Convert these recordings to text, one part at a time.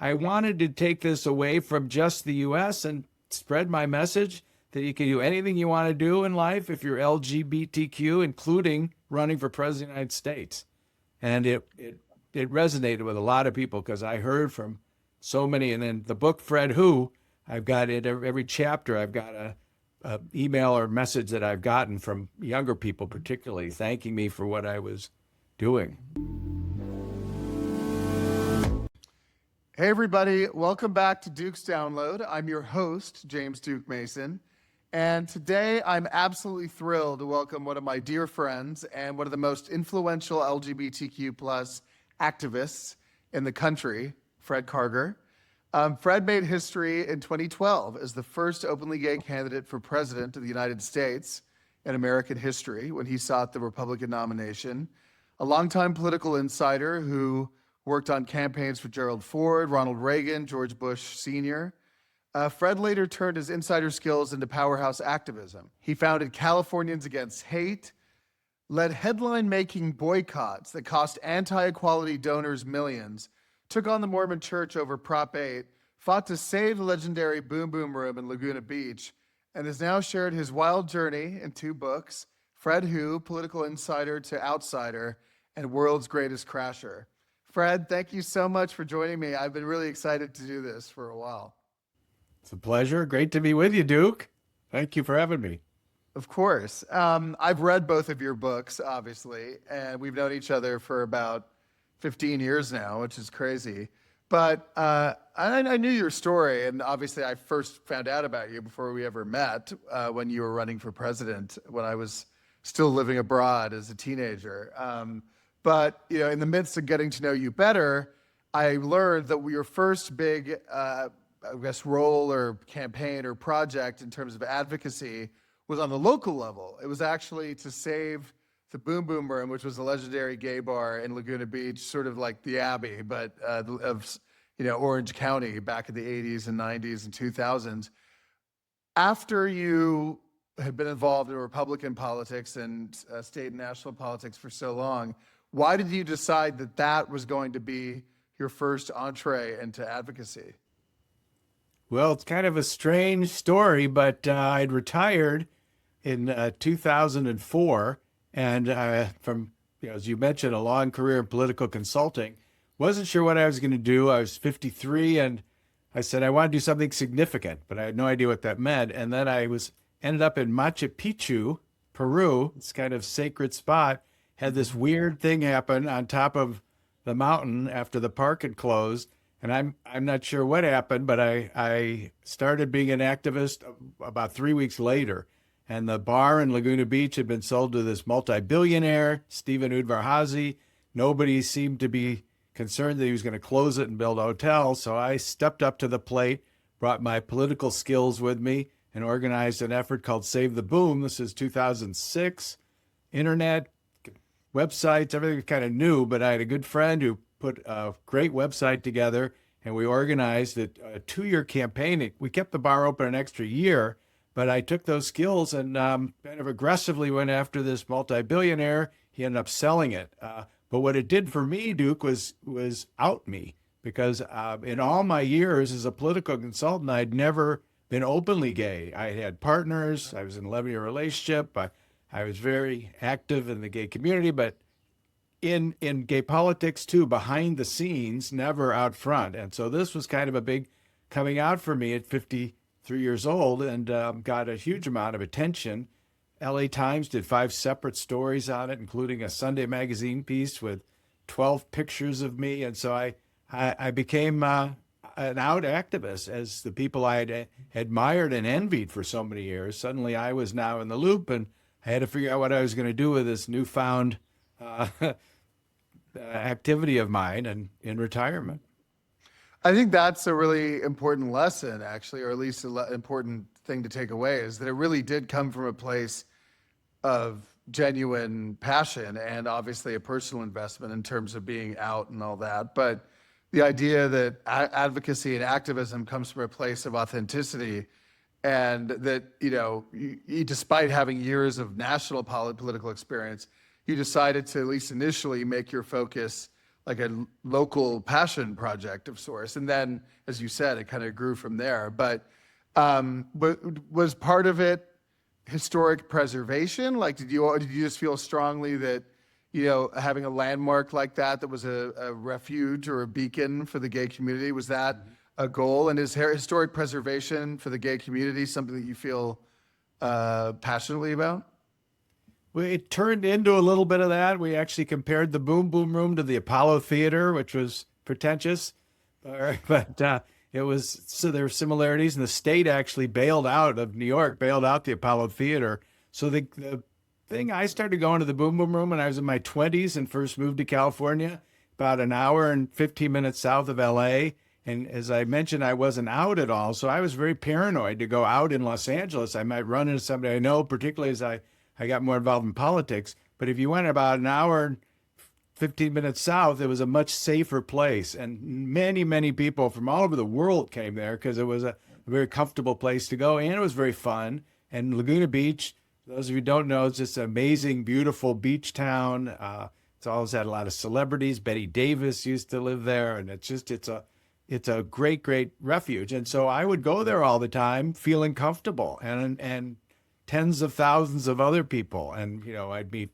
I wanted to take this away from just the US and spread my message that you can do anything you want to do in life if you're LGBTQ, including running for president of the United States. And it resonated with a lot of people because I heard from so many. And then the book, Fred Who, I've got it every chapter. I've got a email or message that I've gotten from younger people, particularly thanking me for what I was doing. Hey everybody, welcome back to Duke's Download. I'm your host, James Duke Mason. And today I'm absolutely thrilled to welcome one of my dear friends and one of the most influential LGBTQ plus activists in the country, Fred Karger. Fred made history in 2012 as the first openly gay candidate for president of the United States in American history when he sought the Republican nomination. A longtime political insider who worked on campaigns for Gerald Ford, Ronald Reagan, George Bush Sr. Fred later turned his insider skills into powerhouse activism. He founded Californians Against Hate, led headline-making boycotts that cost anti-equality donors millions, took on the Mormon Church over Prop 8, fought to save the legendary Boom Boom Room in Laguna Beach, and has now shared his wild journey in 2 books, Fred Who, Political Insider to Outsider, and World's Greatest Crasher. Fred, thank you so much for joining me. I've been really excited to do this for a while. It's a pleasure. Great to be with you, Duke. Thank you for having me. Of course. I've read both of your books, obviously, and we've known each other for about 15 years now, which is crazy. But I knew your story, and obviously I first found out about you before we ever met when you were running for president when I was still living abroad as a teenager. But in the midst of getting to know you better, I learned that your first big, role or campaign or project in terms of advocacy was on the local level. It was actually to save the Boom Boom Room, which was a legendary gay bar in Laguna Beach, sort of like the Abbey, but of Orange County back in the 80s and 90s and 2000s. After you had been involved in Republican politics and state and national politics for so long, why did you decide that that was going to be your first entree into advocacy? Well, it's kind of a strange story, but I'd retired in 2004, and from, as you mentioned, a long career in political consulting. Wasn't sure what I was going to do. I was 53, and I said I want to do something significant, but I had no idea what that meant. And then ended up in Machu Picchu, Peru. It's kind of sacred spot. Had this weird thing happen on top of the mountain after the park had closed. And I'm not sure what happened, but I started being an activist about 3 weeks later. And the bar in Laguna Beach had been sold to this multi-billionaire, Stephen Udvar-Hazy. Nobody seemed to be concerned that he was going to close it and build a hotel. So I stepped up to the plate, brought my political skills with me, and organized an effort called Save the Boom. This is 2006. Internet, websites, everything was kind of new, but I had a good friend who put a great website together, and we organized a 2-year campaign. We kept the bar open an extra year, but I took those skills and kind of aggressively went after this multi-billionaire. He ended up selling it. But what it did for me, Duke, was out me, because in all my years as a political consultant, I'd never been openly gay. I had partners. I was in an 11-year relationship. I was very active in the gay community, but in gay politics too, behind the scenes, never out front. And so this was kind of a big coming out for me at 53 years old, and got a huge amount of attention. LA Times did 5 separate stories on it, including a Sunday magazine piece with 12 pictures of me. And so I became an out activist, as the people I had admired and envied for so many years. Suddenly I was now in the loop, and I had to figure out what I was going to do with this newfound activity of mine and in retirement. I think that's a really important lesson, actually, or at least an important thing to take away, is that it really did come from a place of genuine passion and obviously a personal investment in terms of being out and all that. But the idea that advocacy and activism comes from a place of authenticity, and that, despite having years of national political experience, you decided to at least initially make your focus like a local passion project of sorts. And then, as you said, it kind of grew from there. But was part of it historic preservation? Like, did you just feel strongly that, having a landmark like that was a refuge or a beacon for the gay community, was that a goal? And is historic preservation for the gay community something that you feel passionately about? It turned into a little bit of that. We actually compared the Boom Boom Room to the Apollo Theater, which was pretentious, but it was, so there were similarities. And the state actually bailed out the Apollo Theater. So the thing, I started going to the Boom Boom Room when I was in my 20s and first moved to California, about an hour and 15 minutes south of LA. And as I mentioned, I wasn't out at all. So I was very paranoid to go out in Los Angeles. I might run into somebody I know, particularly as I got more involved in politics. But if you went about an hour and 15 minutes south, it was a much safer place. And many, many people from all over the world came there because it was a very comfortable place to go. And it was very fun. And Laguna Beach, those of you who don't know, it's just an amazing, beautiful beach town. It's always had a lot of celebrities. Betty Davis used to live there. And it's a great, great refuge. And so I would go there all the time feeling comfortable, and tens of thousands of other people. And, I'd meet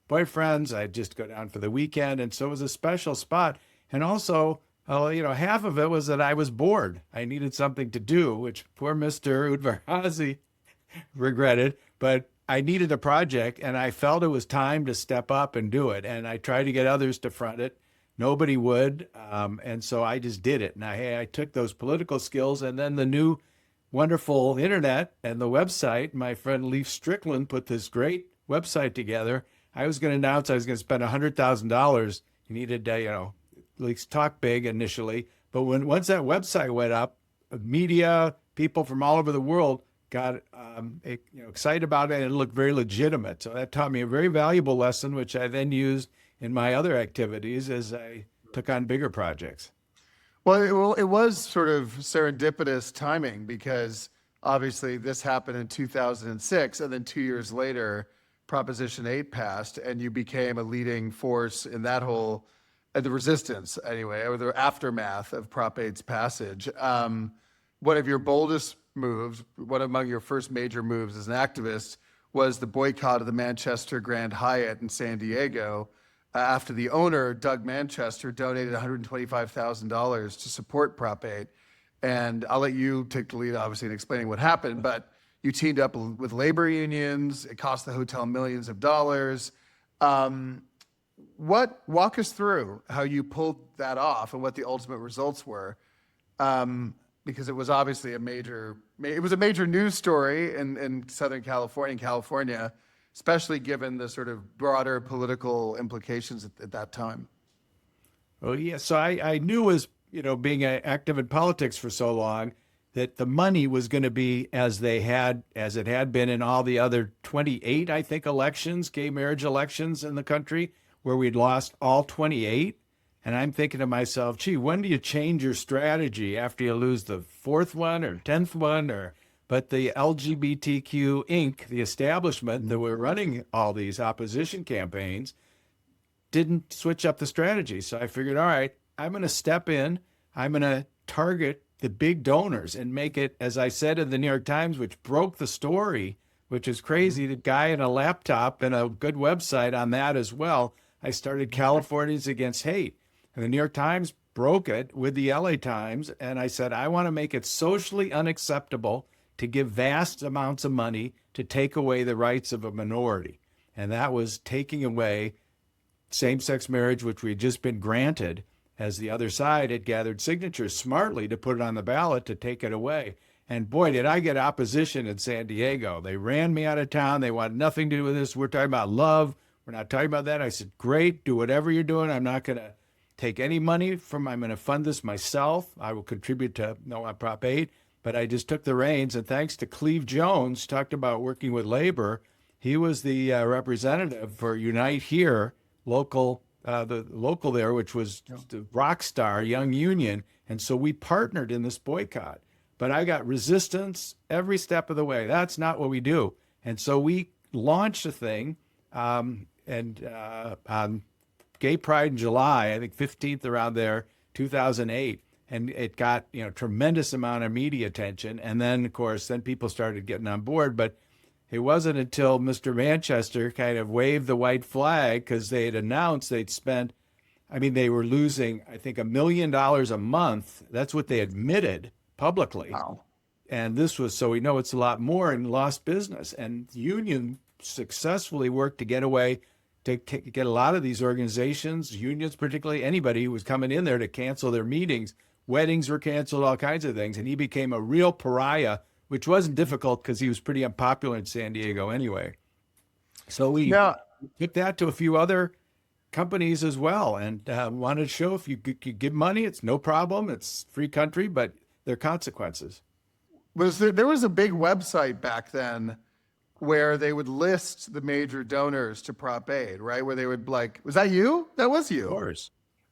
boyfriends. I'd just go down for the weekend. And so it was a special spot. And also, half of it was that I was bored. I needed something to do, which poor Mr. Udvarhazy regretted, but I needed a project, and I felt it was time to step up and do it. And I tried to get others to front it. Nobody would. And so I just did it. And I took those political skills and then the new wonderful internet and the website. My friend Leif Strickland put this great website together. I was going to announce I was going to spend $100,000. He needed, at least talk big initially. But once that website went up, media, people from all over the world got excited about it, and it looked very legitimate. So that taught me a very valuable lesson, which I then used in my other activities as I took on bigger projects. Well, it was sort of serendipitous timing because obviously this happened in 2006, and then 2 years later, Proposition 8 passed, and you became a leading force in that whole, the resistance anyway, or the aftermath of Prop 8's passage. One of your boldest moves, one among your first major moves as an activist, was the boycott of the Manchester Grand Hyatt in San Diego after the owner, Doug Manchester, donated $125,000 to support Prop 8. And I'll let you take the lead, obviously, in explaining what happened, but you teamed up with labor unions. It cost the hotel millions of dollars. Walk us through how you pulled that off and what the ultimate results were. Because it was obviously a major news story in Southern California, especially given the sort of broader political implications at that time. Oh, yeah. So I knew, as being active in politics for so long, that the money was going to be as it had been in all the other 28, I think, elections, gay marriage elections in the country, where we'd lost all 28. And I'm thinking to myself, gee, when do you change your strategy after you lose the fourth one or 10th one? But the LGBTQ Inc., the establishment that were running all these opposition campaigns, didn't switch up the strategy. So I figured, all right, I'm going to step in. I'm going to target the big donors and make it, as I said in the New York Times, which broke the story, which is crazy. The guy and a laptop and a good website on that as well. I started Californians Against Hate. And the New York Times broke it with the LA Times. And I said, I want to make it socially unacceptable to give vast amounts of money to take away the rights of a minority. And that was taking away same-sex marriage, which we had just been granted, as the other side had gathered signatures smartly to put it on the ballot to take it away. And boy, did I get opposition in San Diego. They ran me out of town. They wanted nothing to do with this. We're talking about love. We're not talking about that. I said, great, do whatever you're doing. I'm not going to take any money I'm going to fund this myself. I will contribute to Prop 8. But I just took the reins. And thanks to Cleve Jones, talked about working with labor. He was the representative for Unite Here, the local there, which was the rock star young union. And so we partnered in this boycott. But I got resistance every step of the way. That's not what we do. And so we launched a thing on Gay Pride in July, I think 15th around there, 2008. And it got, tremendous amount of media attention. And then, of course, then people started getting on board. But it wasn't until Mr. Manchester kind of waved the white flag because they had announced they'd spent, they were losing, I think, $1 million a month. That's what they admitted publicly. Wow. And this was, so we know it's a lot more, and lost business. And the union successfully worked to get away, to get a lot of these organizations, unions particularly, anybody who was coming in there to cancel their meetings. Weddings were canceled, all kinds of things. And he became a real pariah, which wasn't difficult because he was pretty unpopular in San Diego anyway. So we took that to a few other companies as well, and wanted to show if you could give money, it's no problem. It's free country, but there are consequences. There was a big website back then where they would list the major donors to Prop Aid, right? Where they would was that you? That was you. Of course.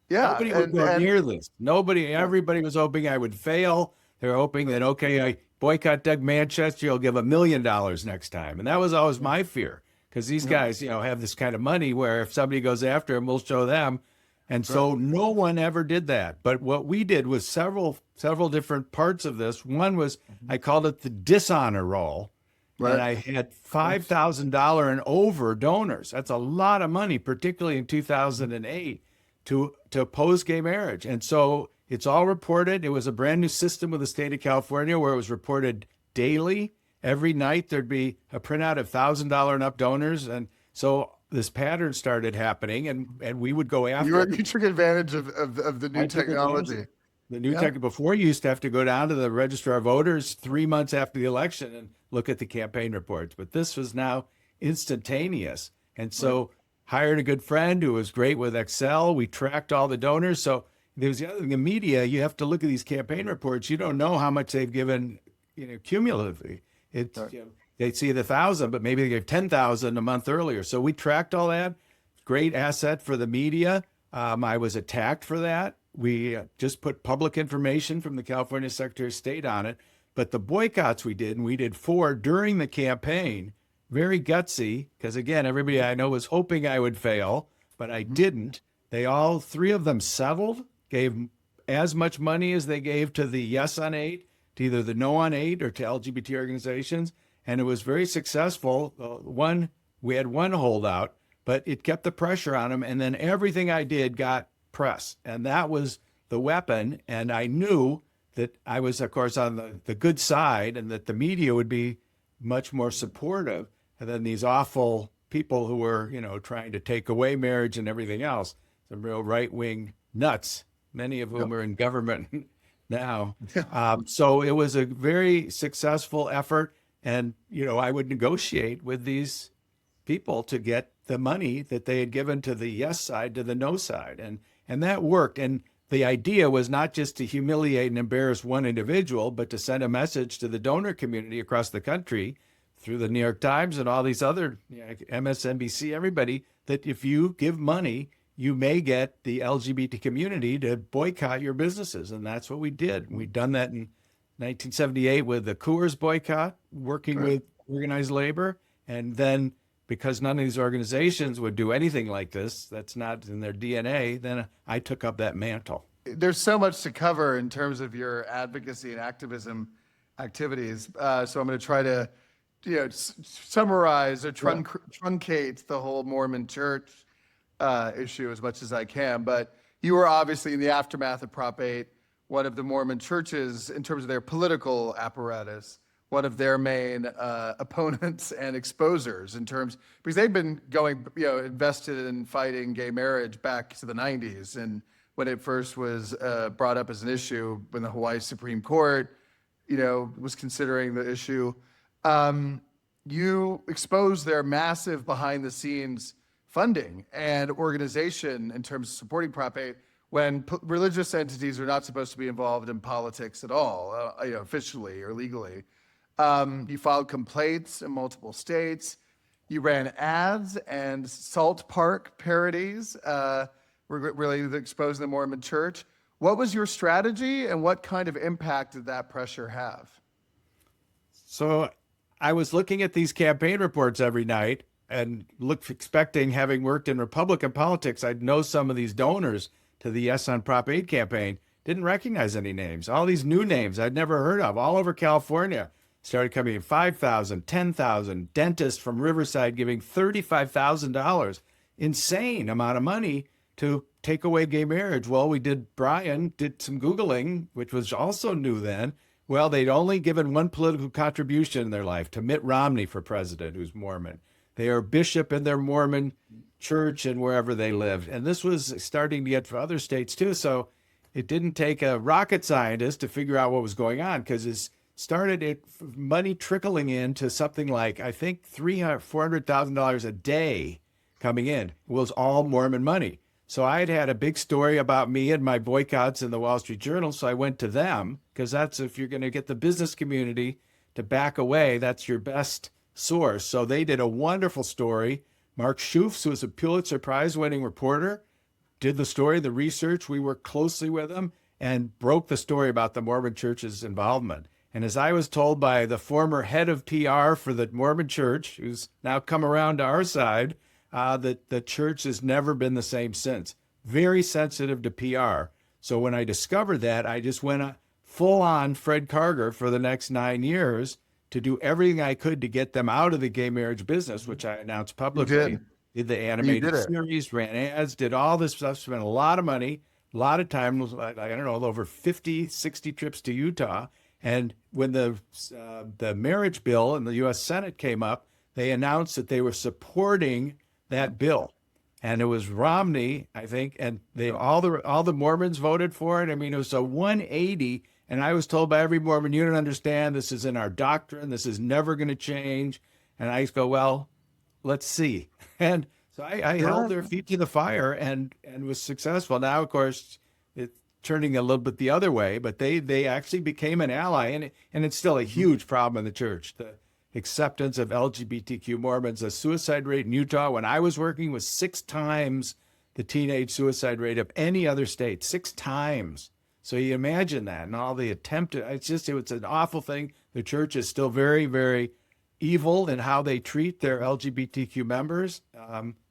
Yeah. Nobody would go near this. Everybody was hoping I would fail. They were hoping that, okay, I boycott Doug Manchester, you'll give $1 million next time. And that was always my fear, because these guys, have this kind of money where if somebody goes after them, we'll show them. And so no one ever did that. But what we did was several different parts of this. One was, I called it the dishonor roll. Right. And I had $5,000 and over donors. That's a lot of money, particularly in 2008, to oppose gay marriage. And so it's all reported. It was a brand new system with the state of California where it was reported daily. Every night there'd be a printout of $1,000 and up donors. And so this pattern started happening, and we would go after You took advantage of the new technology. The new tech. Before, you used to have to go down to the registrar of voters 3 months after the election and look at the campaign reports. But this was now instantaneous. And so hired a good friend who was great with Excel. We tracked all the donors. So there was the other thing, the media, you have to look at these campaign reports. You don't know how much they've given, cumulatively. They'd see the 1,000, but maybe they gave 10,000 a month earlier. So we tracked all that. Great asset for the media. I was attacked for that. We just put public information from the California Secretary of State on it. But the boycotts we did, and we did 4 during the campaign, very gutsy, because again, everybody I know was hoping I would fail, but I didn't. They all 3 of them settled, gave as much money as they gave to the yes on 8, to either the no on 8 or to LGBT organizations. And it was very successful. We had one holdout, but it kept the pressure on them. And then everything I did got press. And that was the weapon. And I knew that I was, of course, on the good side, and that the media would be much more supportive than these awful people who were, trying to take away marriage and everything else. Some real right-wing nuts, many of whom are in government now. So it was a very successful effort. And, I would negotiate with these people to get the money that they had given to the yes side to the no side. And that worked. And the idea was not just to humiliate and embarrass one individual, but to send a message to the donor community across the country through the New York Times and all these other, MSNBC, everybody, that if you give money, you may get the LGBT community to boycott your businesses. And that's what we did. We'd done that in 1978 with the Coors boycott, working with organized labor. And then because none of these organizations would do anything like this, that's not in their DNA, then I took up that mantle. There's so much to cover in terms of your advocacy and activism activities. So I'm going to try to summarize or truncate the whole Mormon church issue as much as I can. But you were obviously in the aftermath of Prop 8, one of the Mormon churches, in terms of their political apparatus, one of their main opponents and exposers because they've been going, invested in fighting gay marriage back to the 90s. And when it first was brought up as an issue when the Hawaii Supreme Court, was considering the issue, you exposed their massive behind the scenes funding and organization in terms of supporting Prop 8, when religious entities are not supposed to be involved in politics at all, officially or legally. You filed complaints in multiple states. You ran ads and Salt Park parodies, really exposing the Mormon church. What was your strategy, and what kind of impact did that pressure have? So I was looking at these campaign reports every night, and expecting, having worked in Republican politics, I'd know some of these donors to the Yes on Prop 8 campaign. Didn't recognize any names. All these new names I'd never heard of all over California started coming in. 5,000, 10,000. Dentists from Riverside giving $35,000. Insane amount of money to take away gay marriage. Well, Brian did some Googling, which was also new then. Well, they'd only given one political contribution in their life, to Mitt Romney for president, who's Mormon. They are a bishop in their Mormon church and wherever they lived. And this was starting to get for other states too. So it didn't take a rocket scientist to figure out what was going on, because money trickling in to something like, I think, $400,000 a day coming in. It was all Mormon money. So I had a big story about me and my boycotts in the Wall Street Journal. So I went to them, because that's, if you're going to get the business community to back away, that's your best source. So they did a wonderful story. Mark Schufz, who was a Pulitzer Prize winning reporter, did the story, the research. We worked closely with him and broke the story about the Mormon Church's involvement. And as I was told by the former head of PR for the Mormon Church, who's now come around to our side, that the church has never been the same since. Very sensitive to PR. So when I discovered that, I just went full on Fred Karger for the next 9 years to do everything I could to get them out of the gay marriage business, which I announced publicly. Did the animated series, ran ads, did all this stuff, spent a lot of money, a lot of time, I don't know, over 50, 60 trips to Utah. And when the marriage bill in the U.S. Senate came up, they announced that they were supporting that bill. And it was Romney, I think, and all the Mormons voted for it. I mean, it was a 180. And I was told by every Mormon, you don't understand, this is in our doctrine, this is never going to change. And I go, well, let's see. And so I held their feet to the fire and was successful. Now, of course, it's turning a little bit the other way, but they actually became an ally. And it's still a huge problem in the church. The acceptance of LGBTQ Mormons. The suicide rate in Utah, when I was working, was 6 times the teenage suicide rate of any other state. 6 times. So you imagine that, and all the attempt. It's an awful thing. The church is still very, very evil in how they treat their LGBTQ members.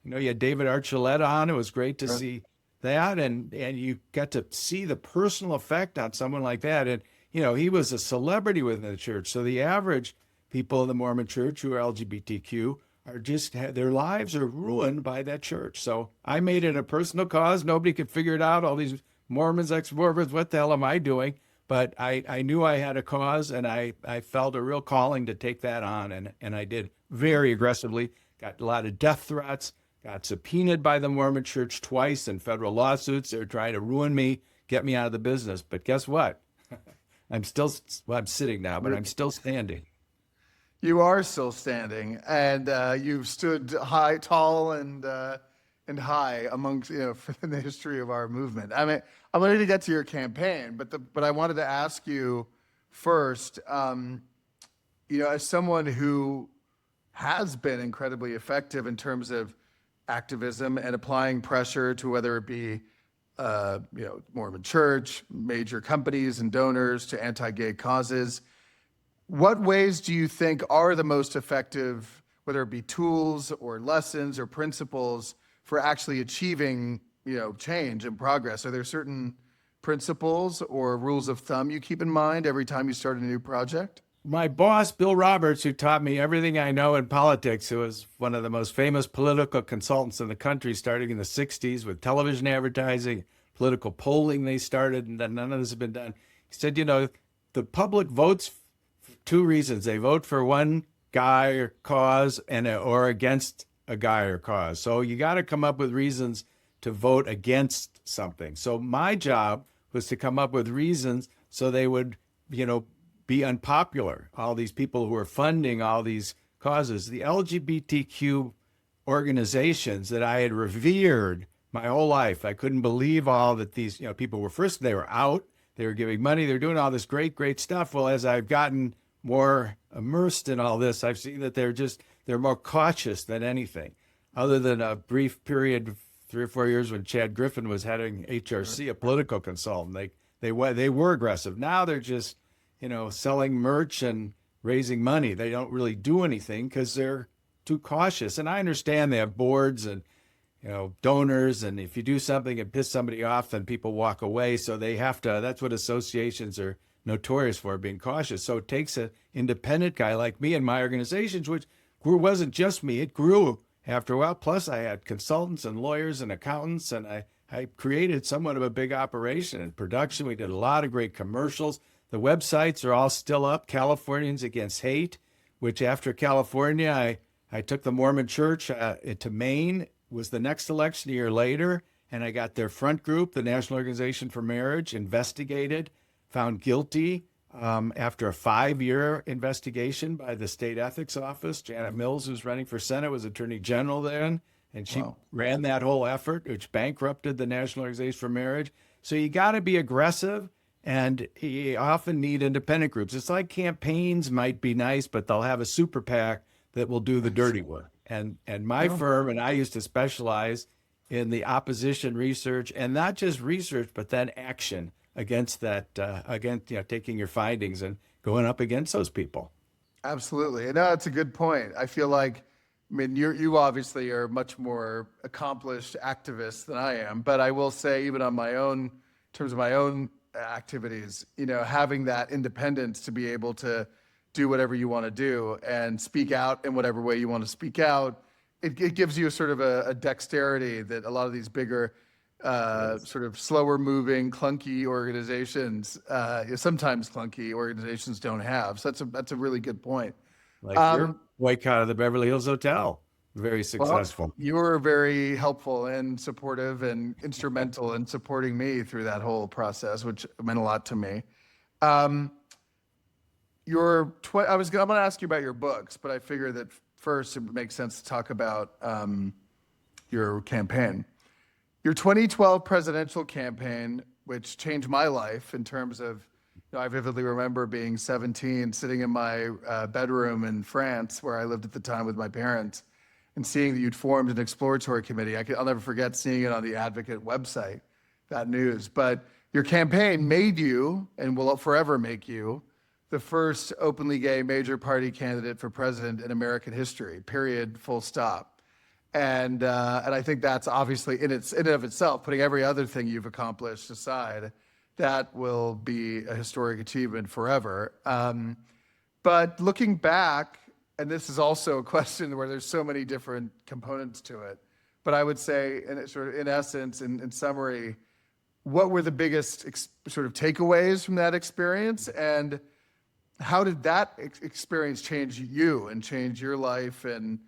You had David Archuleta on. It was great to see that, and you got to see the personal effect on someone like that. And he was a celebrity within the church. So the average people in the Mormon church who are LGBTQ are their lives are ruined by that church. So I made it a personal cause. Nobody could figure it out. All these Mormons, ex-Mormons, what the hell am I doing? But I knew I had a cause, and I felt a real calling to take that on, and I did very aggressively. Got a lot of death threats, got subpoenaed by the Mormon Church twice in federal lawsuits. They were trying to ruin me, get me out of the business. But guess what? I'm sitting now, but I'm still standing. You are still standing, and you've stood high, tall, and high amongst in the history of our movement. I mean, I'm ready to get to your campaign, but I wanted to ask you first. As someone who has been incredibly effective in terms of activism and applying pressure to whether it be Mormon Church, major companies and donors, to anti-gay causes. What ways do you think are the most effective, whether it be tools or lessons or principles, for actually achieving, change and progress? Are there certain principles or rules of thumb you keep in mind every time you start a new project? My boss, Bill Roberts, who taught me everything I know in politics, who was one of the most famous political consultants in the country, starting in the 60s with television advertising, political polling they started, and then none of this has been done. He said, the public votes for 2 reasons. They vote for one guy or cause or against a guy or cause. So you got to come up with reasons to vote against something. So my job was to come up with reasons so they would, be unpopular. All these people who are funding all these causes, the LGBTQ organizations that I had revered my whole life. I couldn't believe all that these, people were. First, they were out, they were giving money, they're doing all this great, great stuff. Well, as I've gotten more immersed in all this, I've seen that they're more cautious than anything. Other than a brief period, 3 or 4 years when Chad Griffin was heading HRC, a political consultant, they were aggressive. Now they're just, selling merch and raising money. They don't really do anything because they're too cautious. And I understand they have boards and donors, and if you do something and piss somebody off, then people walk away. So they have to. That's what associations are notorious for, being cautious. So it takes an independent guy like me and my organizations, which wasn't just me. It grew after a while. Plus, I had consultants and lawyers and accountants, and I created somewhat of a big operation in production. We did a lot of great commercials. The websites are all still up. Californians Against Hate, which after California, I took the Mormon Church to Maine. Was the next election a year later, and I got their front group, the National Organization for Marriage, investigated, found guilty after a 5-year investigation by the state ethics office. Janet Mills, who's running for Senate, was Attorney General then, and she ran that whole effort, which bankrupted the National Organization for Marriage. So you got to be aggressive, and you often need independent groups. It's like campaigns might be nice, but they'll have a super PAC that will do the dirty work. And my firm and I used to specialize in the opposition research, and not just research, but then action against that, taking your findings and going up against those people. Absolutely. No, that's a good point. I feel like, you obviously are much more accomplished activist than I am, but I will say, even on my own, in terms of my own activities, having that independence to be able to do whatever you want to do and speak out in whatever way you want to speak out, it gives you a sort of a dexterity that a lot of these bigger, sort of slower moving, clunky organizations, sometimes clunky organizations, don't have. So that's a really good point. Like your boycott of the Beverly Hills Hotel, very successful. Well, you were very helpful and supportive and instrumental in supporting me through that whole process, which meant a lot to me. I'm going to ask you about your books, but I figure that first it makes sense to talk about your campaign. Your 2012 presidential campaign, which changed my life in terms of, I vividly remember being 17, sitting in my bedroom in France, where I lived at the time with my parents, and seeing that you'd formed an exploratory committee. I'll never forget seeing it on the Advocate website, that news. But your campaign made you, and will forever make you, the first openly gay major party candidate for president in American history, period, full stop. And I think that's obviously in and of itself, putting every other thing you've accomplished aside, that will be a historic achievement forever. But looking back, and this is also a question where there's so many different components to it, but I would say, in essence, in summary, what were the biggest sort of takeaways from that experience, and how did that experience change you and change your life? And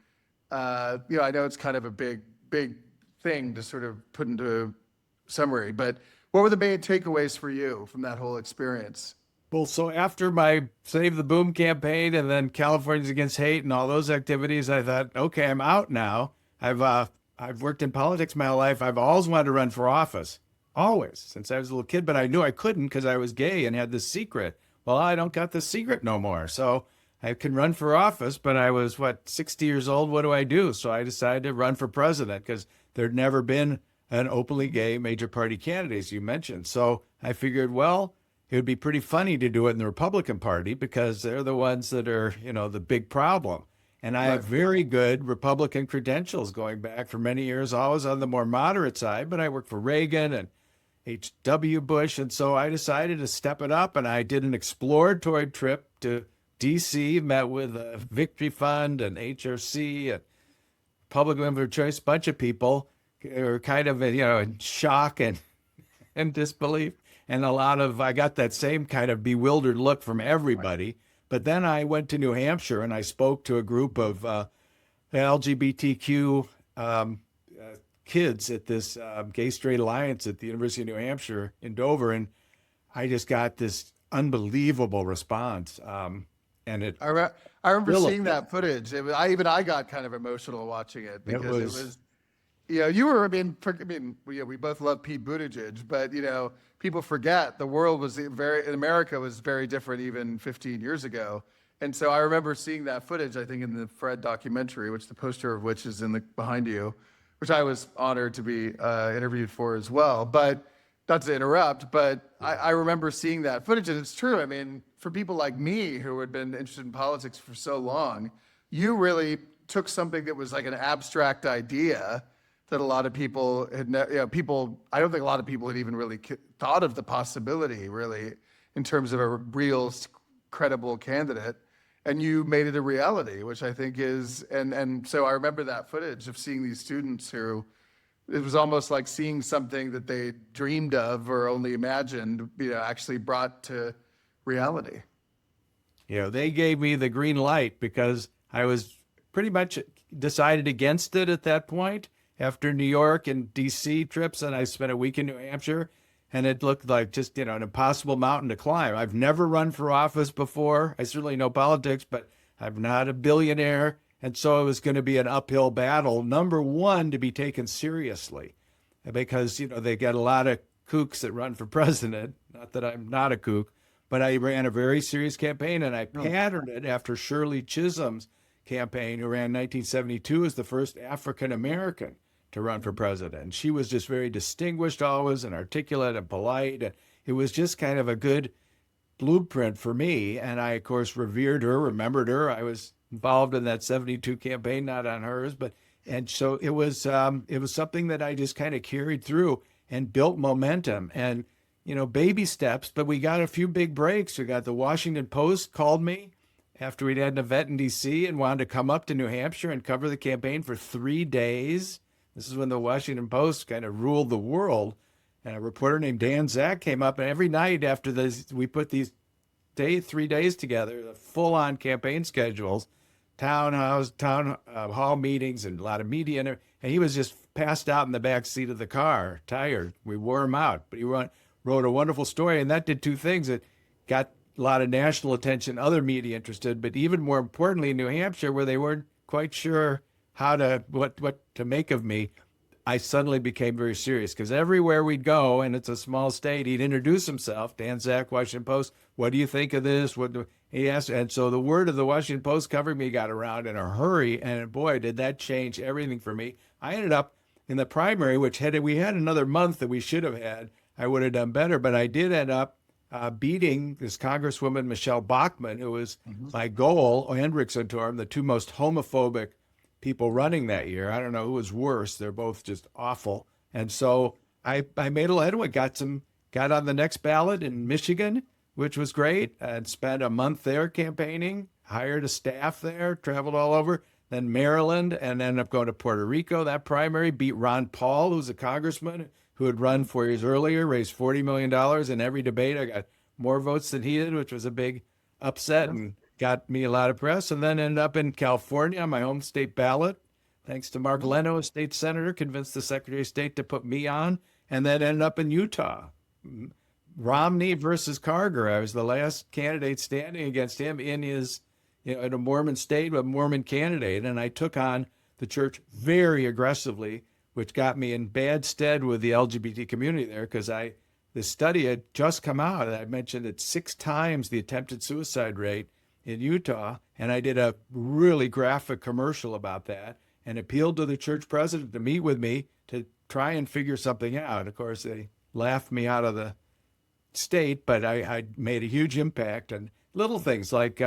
I know it's kind of a big thing to sort of put into summary, but what were the main takeaways for you from that whole experience? Well, so after my Save the Boom campaign and then Californians Against Hate and all those activities, I thought, okay, I'm out now. I've worked in politics my whole life. I've always wanted to run for office, always, since I was a little kid, but I knew I couldn't because I was gay and had this secret. Well, I don't got the secret no more. So I can run for office, but I was, 60 years old? What do I do? So I decided to run for president because there'd never been an openly gay major party candidate, as you mentioned. So I figured, well, it would be pretty funny to do it in the Republican Party because they're the ones that are, the big problem. And I have very good Republican credentials going back for many years, always on the more moderate side, but I worked for Reagan and H.W. Bush. And so I decided to step it up, and I did an exploratory trip to D.C., met with a Victory Fund and HRC and Public Women for Choice, a bunch of people who were kind of, in shock and disbelief. And I got that same kind of bewildered look from everybody. But then I went to New Hampshire and I spoke to a group of LGBTQ kids at this Gay Straight Alliance at the University of New Hampshire in Dover. And I just got this unbelievable response. And I remember seeing that footage. I got kind of emotional watching it because it was you were, we both love Pete Buttigieg, but, people forget the world America was very different even 15 years ago. And so I remember seeing that footage, I think in the Fred documentary, which the poster of which is behind you, which I was honored to be interviewed for as well. But not to interrupt, but I remember seeing that footage, and it's true. For people like me who had been interested in politics for so long, you really took something that was like an abstract idea that a lot of people had, I don't think a lot of people had even really thought of the possibility, really, in terms of a real credible candidate. And you made it a reality, which I think is, and so I remember that footage of seeing these students who, it was almost like seeing something that they dreamed of or only imagined, actually brought to reality. They gave me the green light because I was pretty much decided against it at that point after New York and DC trips. And I spent a week in New Hampshire, and it looked like just, an impossible mountain to climb. I've never run for office before. I certainly know politics, but I'm not a billionaire. And so it was going to be an uphill battle. Number one, to be taken seriously, because, they get a lot of kooks that run for president. Not that I'm not a kook, but I ran a very serious campaign, and I patterned it after Shirley Chisholm's campaign, who ran in 1972 as the first African-American to run for president. And she was just very distinguished always and articulate and polite. And it was just kind of a good blueprint for me. And I, of course, revered her, remembered her. I was involved in that 72 campaign, not on hers, and so it was something that I just kind of carried through and built momentum and, baby steps, but we got a few big breaks. We got the Washington Post called me after we'd had an event in DC and wanted to come up to New Hampshire and cover the campaign for 3 days. This is when the Washington Post kind of ruled the world. And a reporter named Dan Zach came up, and every night after this, we put these 3 days together, the full-on campaign schedules, town hall meetings, and a lot of media. And he was just passed out in the back seat of the car, tired. We wore him out. But he wrote a wonderful story, and that did two things. It got a lot of national attention, other media interested, but even more importantly, New Hampshire, where they weren't quite sure what to make of me, I suddenly became very serious, because everywhere we'd go, and it's a small state, he'd introduce himself, Dan Zach, Washington Post. What do you think of this? He asked, and so the word of the Washington Post covering me got around in a hurry, and boy, did that change everything for me. I ended up in the primary, which we had another month that we should have had, I would have done better, but I did end up beating this Congresswoman, Michelle Bachmann, who was my goal, Hendrik Santorum, the two most homophobic people running that year. I don't know who was worse. They're both just awful. And so I made a headway, got on the next ballot in Michigan, which was great, and spent a month there campaigning, hired a staff there, traveled all over, then Maryland, and ended up going to Puerto Rico. That primary beat Ron Paul, who's a congressman who had run 4 years earlier, raised $40 million in every debate. I got more votes than he did, which was a big upset and got me a lot of press, and then ended up in California on my home state ballot, thanks to Mark Leno, a state senator, convinced the Secretary of State to put me on, and then ended up in Utah. Romney versus Karger. I was the last candidate standing against him in in a Mormon state, a Mormon candidate, and I took on the church very aggressively, which got me in bad stead with the LGBT community there, because the study had just come out. I mentioned it's 6 times the attempted suicide rate in Utah, and I did a really graphic commercial about that and appealed to the church president to meet with me to try and figure something out. Of course, they laughed me out of the state, but I made a huge impact. And little things like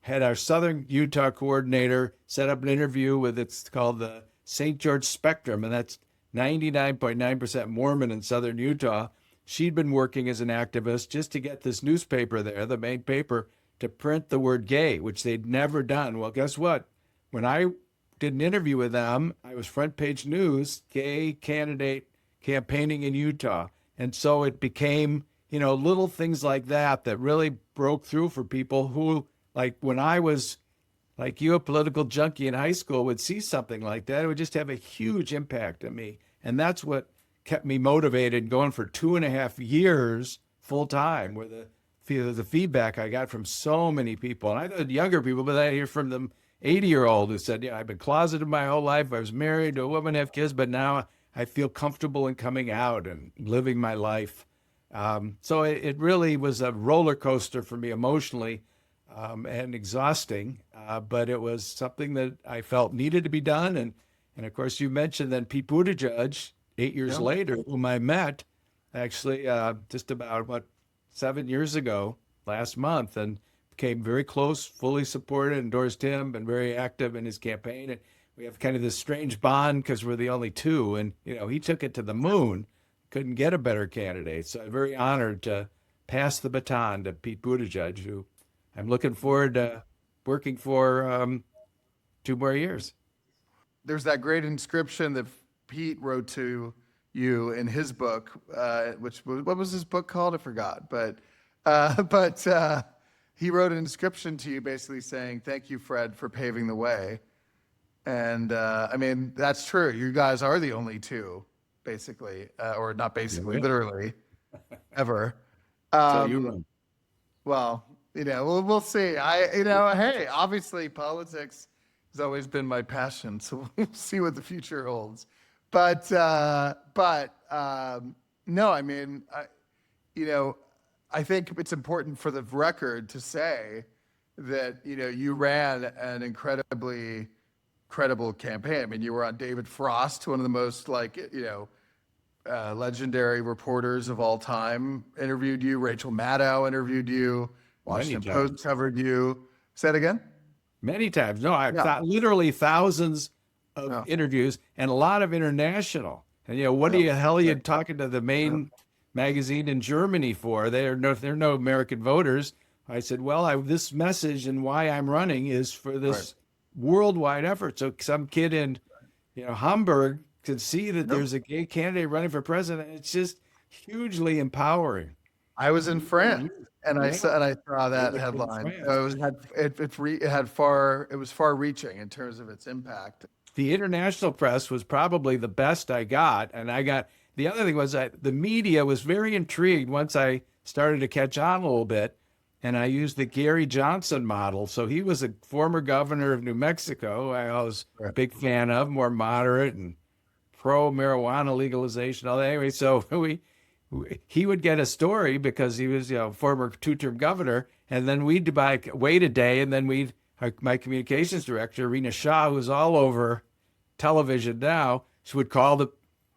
had our Southern Utah coordinator set up an interview with, it's called the St. George Spectrum, and that's 99.9% Mormon in Southern Utah. She'd been working as an activist just to get this newspaper there, the main paper, to print the word gay, which they'd never done. Well, guess what? When I did an interview with them, I was front page news, gay candidate campaigning in Utah. And so it became, little things like that really broke through for people who, like when I was like you, a political junkie in high school, would see something like that. It would just have a huge impact on me. And that's what kept me motivated going for 2.5 years full time, where the feedback I got from so many people. And I thought younger people, but I hear from them 80-year-old who said, I've been closeted my whole life. I was married to a woman, have kids, but now I feel comfortable in coming out and living my life. So it really was a roller coaster for me emotionally and exhausting, but it was something that I felt needed to be done. And of course, you mentioned then Pete Buttigieg, 8 years later, whom I met actually just about, 7 years ago last month. And came very close, fully supported, endorsed him, been very active in his campaign. And we have kind of this strange bond because we're the only two. And, he took it to the moon. Couldn't get a better candidate. So I'm very honored to pass the baton to Pete Buttigieg, who I'm looking forward to working for 2 more years. There's that great inscription that Pete wrote to you in his book, what was his book called? I forgot, but he wrote an inscription to you basically saying, "Thank you, Fred, for paving the way." And I mean, that's true. You guys are the only two, basically, or not basically, literally, ever. So you run. Well, we'll see. Hey, obviously politics has always been my passion, so we'll see what the future holds. But no, I mean, I think it's important for the record to say that, you ran an incredibly credible campaign. I mean, you were on David Frost, one of the most legendary reporters of all time, interviewed you. Rachel Maddow interviewed you. Washington Post covered you. Say that again? Many times. No, I've got literally thousands of interviews and a lot of international. And what the hell are you talking to the main magazine in Germany for? They're no American voters. I said, well, this message and why I'm running is for this worldwide effort. So some kid in Hamburg can see that there's a gay candidate running for president. It's just hugely empowering. I was in France, and I saw that headline. It was far-reaching in terms of its impact. The international press was probably the best I got, and the other thing was that the media was very intrigued once I started to catch on a little bit, and I used the Gary Johnson model. So he was a former governor of New Mexico. I was a big fan of, more moderate and pro-marijuana legalization. All that. Anyway, so he would get a story because he was, former two-term governor, and then we'd wait a day, and then my communications director, Rena Shah, who's all over television now, she would call the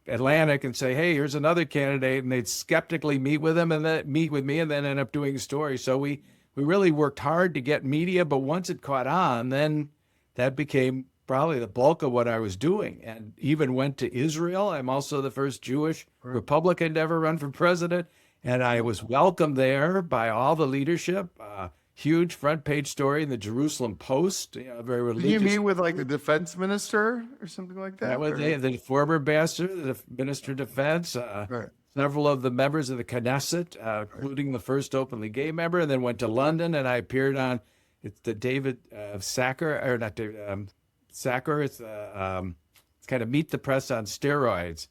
Atlantic and say, "Hey, here's another candidate," and they'd skeptically meet with him and then meet with me, and then end up doing a story. So we really worked hard to get media, but once it caught on, then that became probably the bulk of what I was doing, and even went to Israel. I'm also the first Jewish Republican to ever run for president, and I was welcomed there by all the leadership. Huge front page story in the Jerusalem Post. Very religious. Did you meet with the defense minister or something like that? That was the former ambassador, the minister of defense. Several of the members of the Knesset, including the first openly gay member, and then went to London, and I appeared on the David Sacker, or not David Sacker. It's kind of Meet the Press on steroids.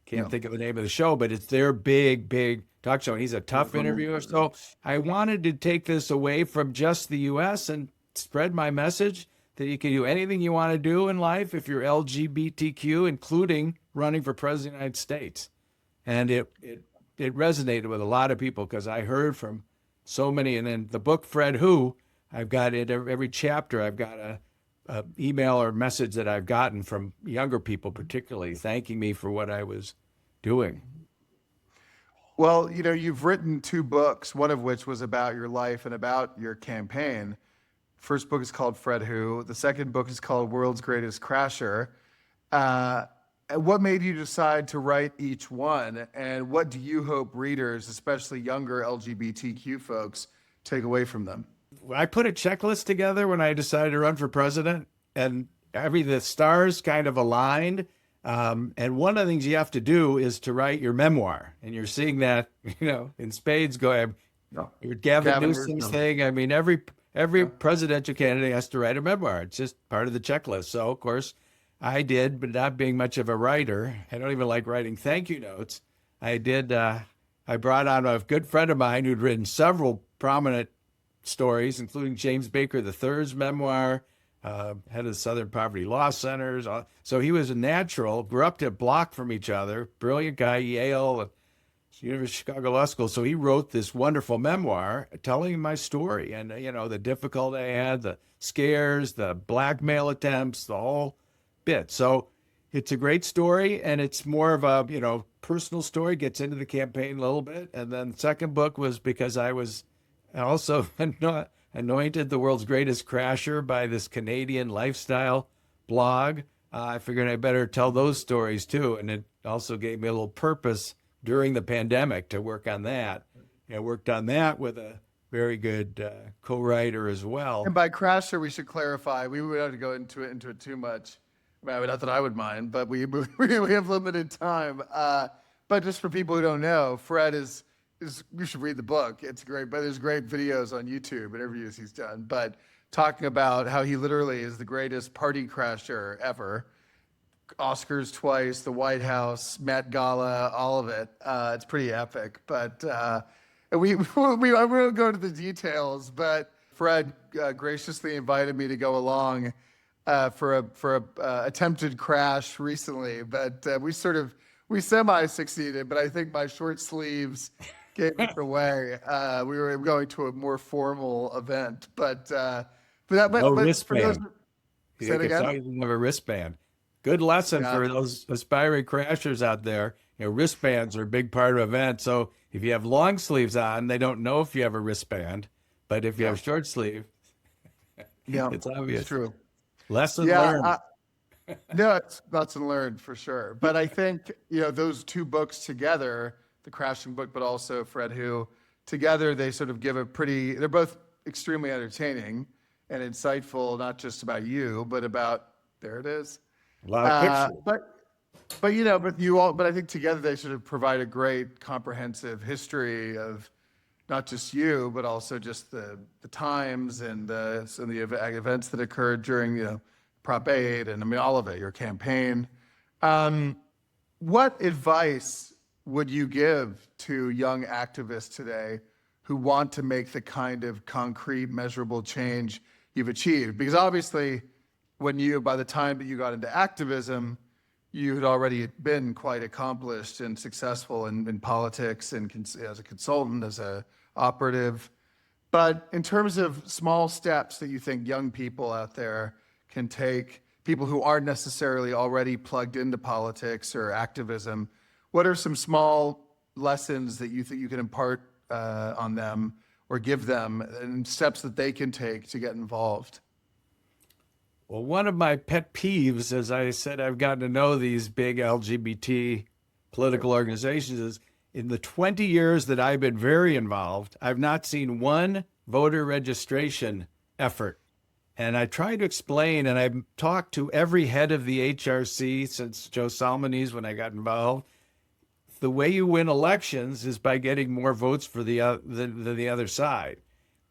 Can't think of the name of the show, but it's their big talk show. And he's a tough interviewer. So I wanted to take this away from just the U.S. and spread my message that you can do anything you want to do in life if you're LGBTQ, including running for president of the United States. And it resonated with a lot of people because I heard from so many. And in the book, Fred Who, I've got it every chapter. I've got a email or message that I've gotten from younger people, particularly thanking me for what I was doing. Well, you've written 2 books, one of which was about your life and about your campaign. First book is called Fred Who. The second book is called World's Greatest Crasher. What made you decide to write each one? And what do you hope readers, especially younger LGBTQ folks, take away from them? I put a checklist together when I decided to run for president, and the stars kind of aligned. And one of the things you have to do is to write your memoir, and you're seeing that, in spades going. Gavin Newsom's thing. I mean, every presidential candidate has to write a memoir. It's just part of the checklist. So, of course, I did, but not being much of a writer, I don't even like writing thank you notes. I did. I brought on a good friend of mine who'd written several prominent stories, including James Baker III's memoir, head of the Southern Poverty Law Centers. So he was a natural, grew up to a block from each other, brilliant guy, Yale, University of Chicago Law School. So he wrote this wonderful memoir telling my story and, the difficulty I had, the scares, the blackmail attempts, the whole bit. So it's a great story, and it's more of a, personal story, gets into the campaign a little bit. And then the second book was because I was also anointed the world's greatest crasher by this Canadian lifestyle blog. I figured I better tell those stories too. And it also gave me a little purpose during the pandemic to work on that. I worked on that with a very good co-writer as well. And by crasher, we should clarify. We would have to go into it too much. I mean, not that I would mind, but we have limited time. But just for people who don't know, Fred is you should read the book. It's great, but there's great videos on YouTube, interviews he's done. But talking about how he literally is the greatest party crasher ever. Oscars twice, the White House, Met Gala, all of it. It's pretty epic. But we I won't go into the details, but Fred graciously invited me to go along for a attempted crash recently. But we semi succeeded. But I think my short sleeves gave it away. We were going to a more formal event, but No for those, wristband. say it again. You didn't have a wristband. Good lesson Yeah. for those aspiring crashers out there. Wristbands are a big part of an event. So if you have long sleeves on, they don't know if you have a wristband. But if you have short sleeve, Yeah, it's obvious. it's true. Lesson Yeah, learned. no, it's lesson learned for sure. But I think those two books together, the Crashing book, but also Fred Who, together they sort of give a pretty. They're both extremely entertaining and insightful, not just about you, but about there it is. A lot of pictures. But I think together they sort of provide a great comprehensive history of not just you, but also just the times and the events that occurred during Prop 8 and I mean all of it, your campaign. What advice would you give to young activists today who want to make the kind of concrete, measurable change you've achieved? Because obviously, by the time that you got into activism, you had already been quite accomplished and successful in politics and as a consultant, as a operative. But in terms of small steps that you think young people out there can take, people who aren't necessarily already plugged into politics or activism, what are some small lessons that you think you can impart on them or give them and steps that they can take to get involved? Well, one of my pet peeves, as I said, I've gotten to know these big LGBT political organizations, is in the 20 years that I've been very involved, I've not seen one voter registration effort. And I try to explain, and I've talked to every head of the HRC since Joe Salmonese when I got involved. The way you win elections is by getting more votes for the other side.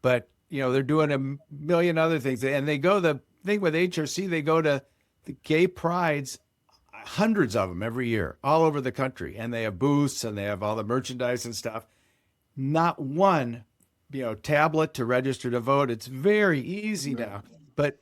But, they're doing a million other things. And the thing with HRC, they go to the gay prides, hundreds of them every year, all over the country. And they have booths and they have all the merchandise and stuff. Not one, tablet to register to vote. It's very easy now. But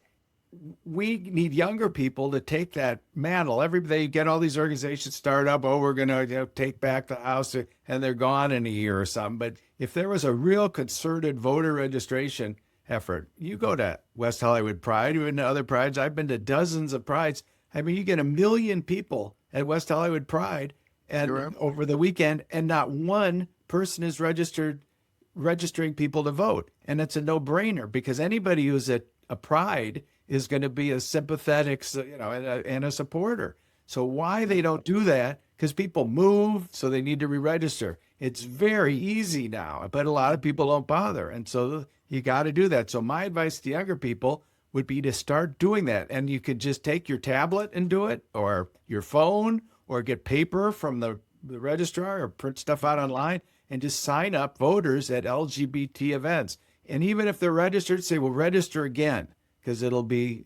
we need younger people to take that mantle. They get all these organizations started up. Oh, we're going to take back the house, and they're gone in a year or something. But if there was a real concerted voter registration effort, you go to West Hollywood Pride, even to other prides. I've been to dozens of prides. I mean, you get 1 million people at West Hollywood Pride and over the weekend, and not one person is registering people to vote. And it's a no-brainer because anybody who's at a pride is going to be a sympathetic, and a supporter. So why they don't do that? Because people move, so they need to re-register. It's very easy now, but a lot of people don't bother. And so you got to do that. So my advice to younger people would be to start doing that. And you could just take your tablet and do it, or your phone, or get paper from the registrar, or print stuff out online, and just sign up voters at LGBT events. And even if they're registered, say, well, register again, because it'll be,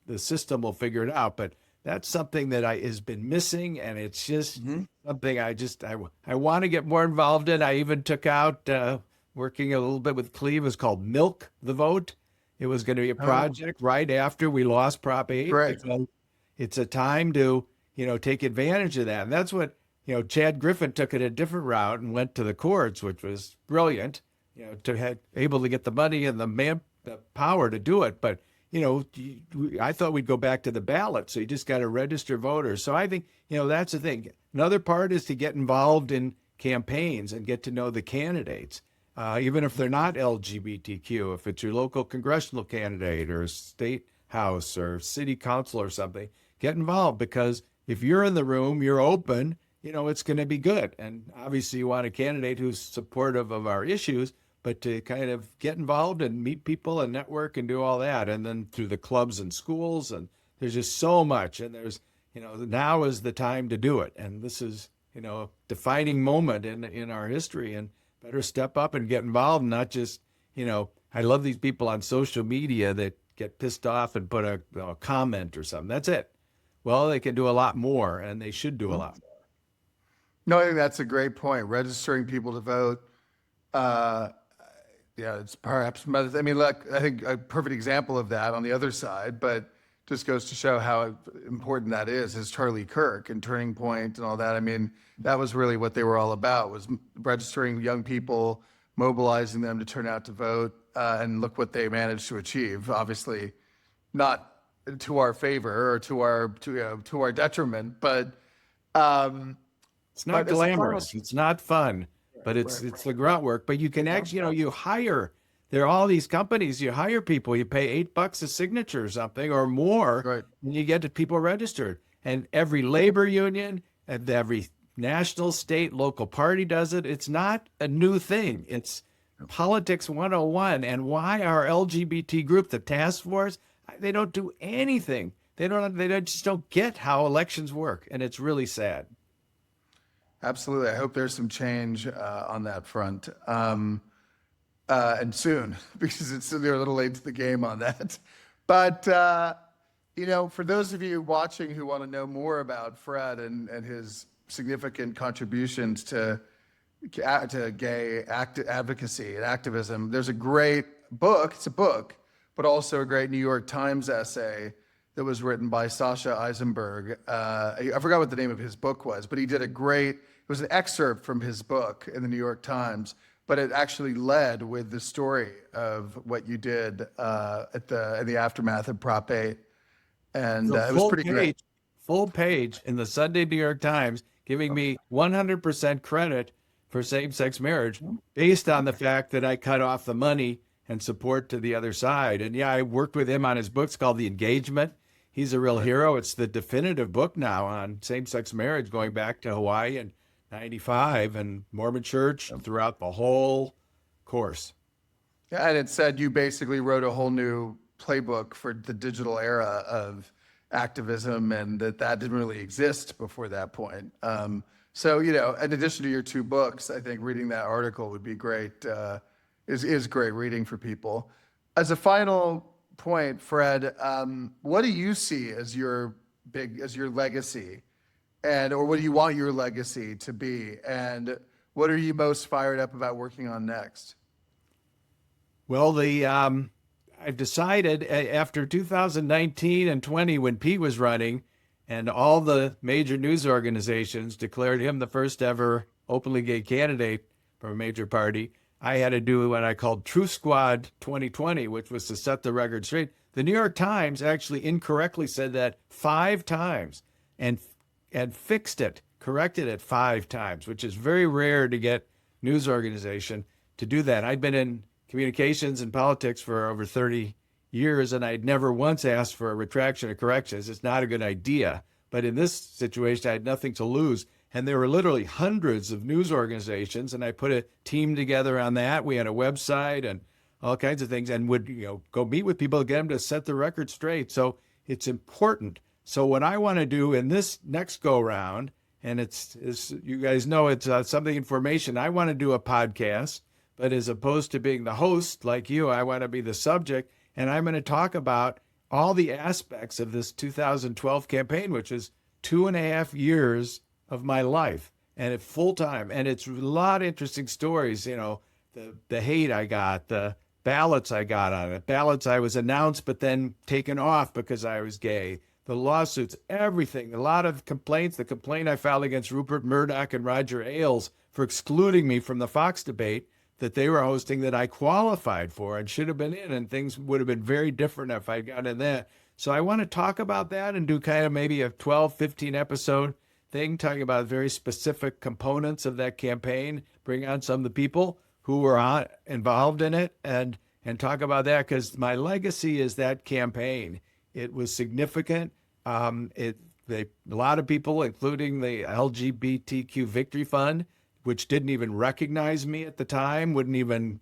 the system will figure it out. But that's something that has been missing, and it's just something I want to get more involved in. I even took out, working a little bit with Cleve, it was called Milk the Vote. It was going to be a project right after we lost Prop 8. Right. It's a time to, take advantage of that. And that's what, Chad Griffin took it a different route and went to the courts, which was brilliant, to have able to get the money and the power to do it. But, I thought we'd go back to the ballot. So you just got to register voters. So I think, that's the thing. Another part is to get involved in campaigns and get to know the candidates. even if they're not LGBTQ, if it's your local congressional candidate or state house or city council or something, get involved, because if you're in the room, you're open, it's going to be good. And obviously you want a candidate who's supportive of our issues, but to kind of get involved and meet people and network and do all that. And then through the clubs and schools, and there's just so much. And there's, now is the time to do it. And this is, a defining moment in our history, and better step up and get involved, and not just, I love these people on social media that get pissed off and put a comment or something. That's it. Well, they can do a lot more, and they should do a lot more. No, I think that's a great point. Registering people to vote. Yeah, it's perhaps, I mean, look, I think a perfect example of that on the other side, but just goes to show how important that is Charlie Kirk and Turning Point and all that. I mean, that was really what they were all about, was registering young people, mobilizing them to turn out to vote, and look what they managed to achieve. Obviously, not to our favor or to our detriment, but it's not glamorous. It's not fun, but it's the grunt work. But you can actually, you hire. There are all these companies. You hire people. You pay $8 a signature or something or more, right, and you get the people registered. And every labor union and every national, state, local party does it. It's not a new thing. It's politics 101. And why our LGBT group, the task force, they don't do anything. They just don't get how elections work, and it's really sad. Absolutely. I hope there's some change on that front, and soon, because they're a little late to the game on that. But for those of you watching who want to know more about Fred and his significant contributions to gay advocacy and activism, there's a great book. It's a book, but also a great New York Times essay that was written by Sasha Eisenberg. I forgot what the name of his book was, but he did it was an excerpt from his book in the New York Times, but it actually led with the story of what you did in the aftermath of Prop 8. And it was pretty great. Full page in the Sunday New York Times, giving me 100% credit for same-sex marriage based on the fact that I cut off the money and support to the other side. And yeah, I worked with him on his book. It's called The Engagement. He's a real hero. It's the definitive book now on same-sex marriage, going back to Hawaii and 95 and Mormon Church throughout the whole course. Yeah, and it said you basically wrote a whole new playbook for the digital era of activism, and that didn't really exist before that point. So, in addition to your two books, I think reading that article would be great, is great reading for people. As a final point, Fred, what do you see as your legacy? Or what do you want your legacy to be? And what are you most fired up about working on next? Well, I've decided after 2019 and 20, when Pete was running and all the major news organizations declared him the first ever openly gay candidate from a major party, I had to do what I called Truth Squad 2020, which was to set the record straight. The New York Times actually incorrectly said that 5 times and fixed it, corrected it 5 times, which is very rare to get news organization to do that. I'd been in communications and politics for over 30 years, and I'd never once asked for a retraction or corrections. It's not a good idea. But in this situation, I had nothing to lose. And there were literally hundreds of news organizations, and I put a team together on that. We had a website and all kinds of things, and would go meet with people, get them to set the record straight. So it's important. So what I want to do in this next go round, and it's you guys know it's something information. I want to do a podcast, but as opposed to being the host like you, I want to be the subject, and I'm going to talk about all the aspects of this 2012 campaign, which is 2.5 years of my life, and it's full time, and it's a lot of interesting stories. The hate I got, the ballots I got on it, ballots I was announced but then taken off because I was gay, the lawsuits, everything, a lot of complaints. The complaint I filed against Rupert Murdoch and Roger Ailes for excluding me from the Fox debate that they were hosting that I qualified for and should have been in, and things would have been very different if I'd gotten in that. So I want to talk about that and do kind of maybe a 12, 15 episode thing, talking about very specific components of that campaign, bring on some of the people who were involved in it and talk about that, because my legacy is that campaign. It was significant. A lot of people, including the LGBTQ Victory Fund, which didn't even recognize me at the time, wouldn't even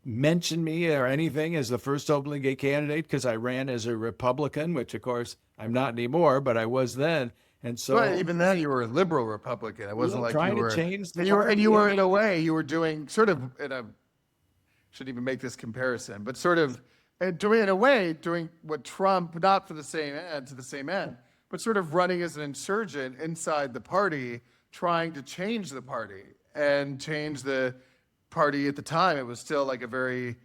mention me or anything as the first openly gay candidate, because I ran as a Republican, which of course I'm not anymore, but I was then. And so, but even then, you were a liberal Republican. It wasn't like trying you were to change the and you were in a way you were doing sort of in a shouldn't even make this comparison, but sort of doing in a way doing what Trump, not for the same end to the same end, but sort of running as an insurgent inside the party, trying to change the party and change the party. At the time, it was still like a very,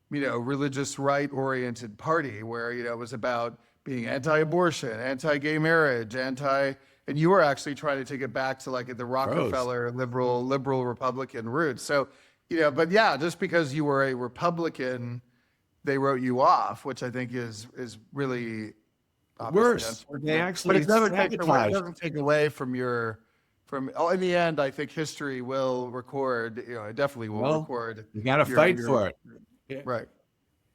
religious right-oriented party where, it was about being anti-abortion, anti-gay marriage, and you were actually trying to take it back to like the Rockefeller liberal Republican roots. So, but yeah, just because you were a Republican, they wrote you off, which I think is really worse. They actually, but it doesn't take away from in the end, I think history will record, it definitely will record. You got to fight for it. Right.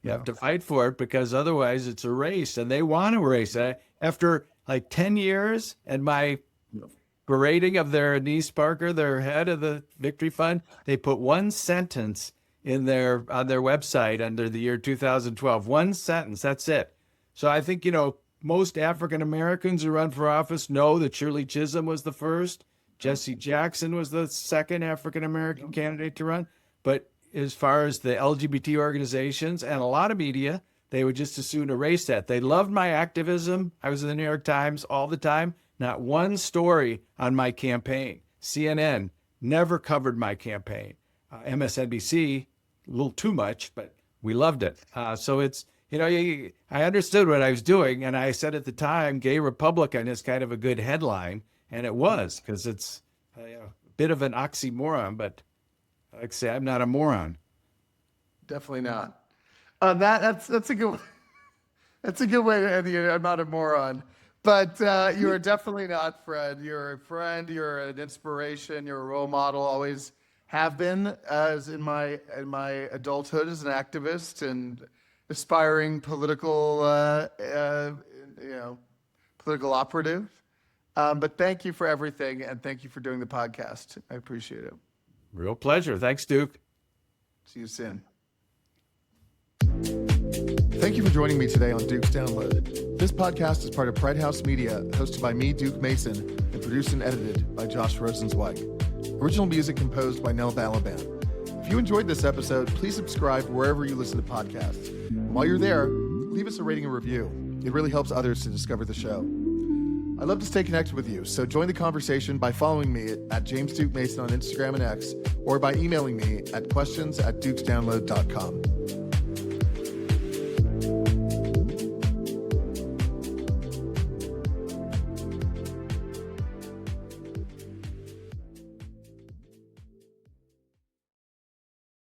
You have to fight for it, because otherwise it's erased, and they want to erase it. After like 10 years and my berating of their Anise Parker, their head of the Victory Fund, they put one sentence on their website under the year 2012. One sentence, that's it. So I think, most African Americans who run for office know that Shirley Chisholm was the first. Jesse Jackson was the second African American candidate to run. But as far as the LGBT organizations and a lot of media, they would just as soon erase that. They loved my activism. I was in the New York Times all the time. Not one story on my campaign. CNN never covered my campaign. MSNBC, a little too much, but we loved it. So it's, I understood what I was doing. And I said at the time, gay Republican is kind of a good headline. And it was, because it's a bit of an oxymoron, but like I say, I'm not a moron. Definitely not. That's a good that's a good way to end the I'm not a moron. But you are definitely not, Fred. You're a friend. You're an inspiration. You're a role model. Always have been, as in my adulthood as an activist and aspiring political political operative. But thank you for everything, and thank you for doing the podcast. I appreciate it. Real pleasure. Thanks, Duke. See you soon. Thank you for joining me today on Duke's Download. This podcast is part of Pride House Media, hosted by me, Duke Mason, and produced and edited by Josh Rosenzweig. Original music composed by Nell Balaban. If you enjoyed this episode, please subscribe wherever you listen to podcasts. And while you're there, leave us a rating and review. It really helps others to discover the show. I'd love to stay connected with you, so join the conversation by following me at James Duke Mason on Instagram and X, or by emailing me at questions@dukesdownload.com.